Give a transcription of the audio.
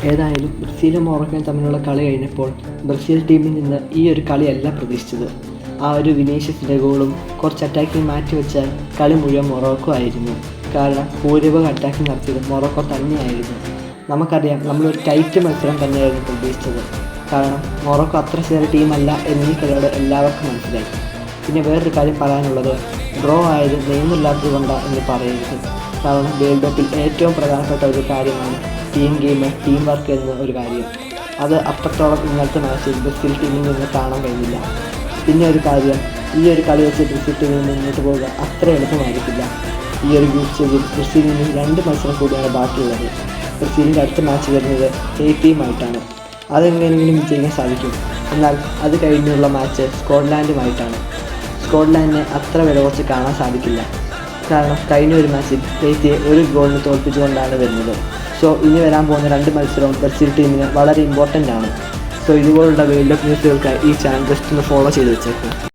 ഏതായാലും ബ്രസീലും മൊറോക്കോയും തമ്മിലുള്ള കളി കഴിഞ്ഞപ്പോൾ ബ്രസീൽ ടീമിൽ നിന്ന് ഈ ഒരു കളിയല്ല പ്രതീക്ഷിച്ചത്. ആ ഒരു വിനീഷ്യസിൻ്റെ ഗോളും കുറച്ച് അറ്റാക്കിങ് മാറ്റിവെച്ചാൽ കളി മുഴുവൻ മൊറോക്കോ ആയിരുന്നു. കാരണം ഭൂരിഭാഗം അറ്റാക്കിങ് നടത്തിയത് മൊറോക്കോ തന്നെയായിരുന്നു. നമുക്കറിയാം, നമ്മളൊരു ടൈറ്റ് മത്സരം തന്നെയായിരുന്നു പ്രതീക്ഷിച്ചത്. കാരണം മൊറോക്കോ അത്ര ചെറിയ ടീമല്ല എന്നീ കളിയോട് എല്ലാവർക്കും മനസ്സിലായി. പിന്നെ വേറൊരു കാര്യം പറയാനുള്ളത്, ഡ്രോ ആയത് നെയ്മറില്ലാത്തത് കൊണ്ടാണ് എന്ന് പറയരുത്. കാരണം വേൾഡ് കപ്പിൽ ഏറ്റവും പ്രധാനപ്പെട്ട ഒരു കാര്യമാണ് ടീം ഗെയിം, ടീം വർക്ക് എന്ന ഒരു കാര്യം. അത് അത്രത്തോളം ഇന്നത്തെ മാച്ചിൽ ബ്രസീൽ ടീമിൽ നിന്ന് കാണാൻ കഴിഞ്ഞില്ല. പിന്നെ ഒരു കാര്യം, ഈ ഒരു കളി വെച്ച് ബ്രസീൽ ടീമിൽ മുന്നോട്ട് പോകുക അത്ര എളുപ്പമായിരിക്കില്ല. ഈ ഒരു ഗ്രൂപ്പ് സ്റ്റേജിൽ ബ്രസീലിന് 2 മത്സരം കൂടിയാണ് ബാക്കിയുള്ളത്. ബ്രസീലിൻ്റെ അടുത്ത മാച്ച് വരുന്നത് എ ടീമായിട്ടാണ്. അതെങ്ങനെയെങ്കിലും വിജയിക്കാൻ സാധിക്കും. എന്നാൽ അത് കഴിഞ്ഞുള്ള മാച്ച് സ്കോട്ട്ലാൻഡുമായിട്ടാണ്. സ്കോട്ട്ലാൻഡിനെ അത്ര വില കുറച്ച് കാണാൻ സാധിക്കില്ല. കാരണം കഴിഞ്ഞ ഒരു മാച്ചിൽ ഹെയ്ത്തിയെ 1 ഗോളിന് തോൽപ്പിച്ചുകൊണ്ടാണ് വരുന്നത്. സോ ഇനി വരാൻ പോകുന്ന 2 മത്സരവും ബ്രസീൽ ടീമിന് വളരെ ഇമ്പോർട്ടൻ്റ് ആണ്. സോ ഇതുപോലുള്ള വേൾഡ് കപ്പ് ന്യൂസുകൾക്കായി ഈ ചാനൽ ജസ്റ്റ് ഒന്ന് ഫോളോ ചെയ്ത് വെച്ചേക്കും.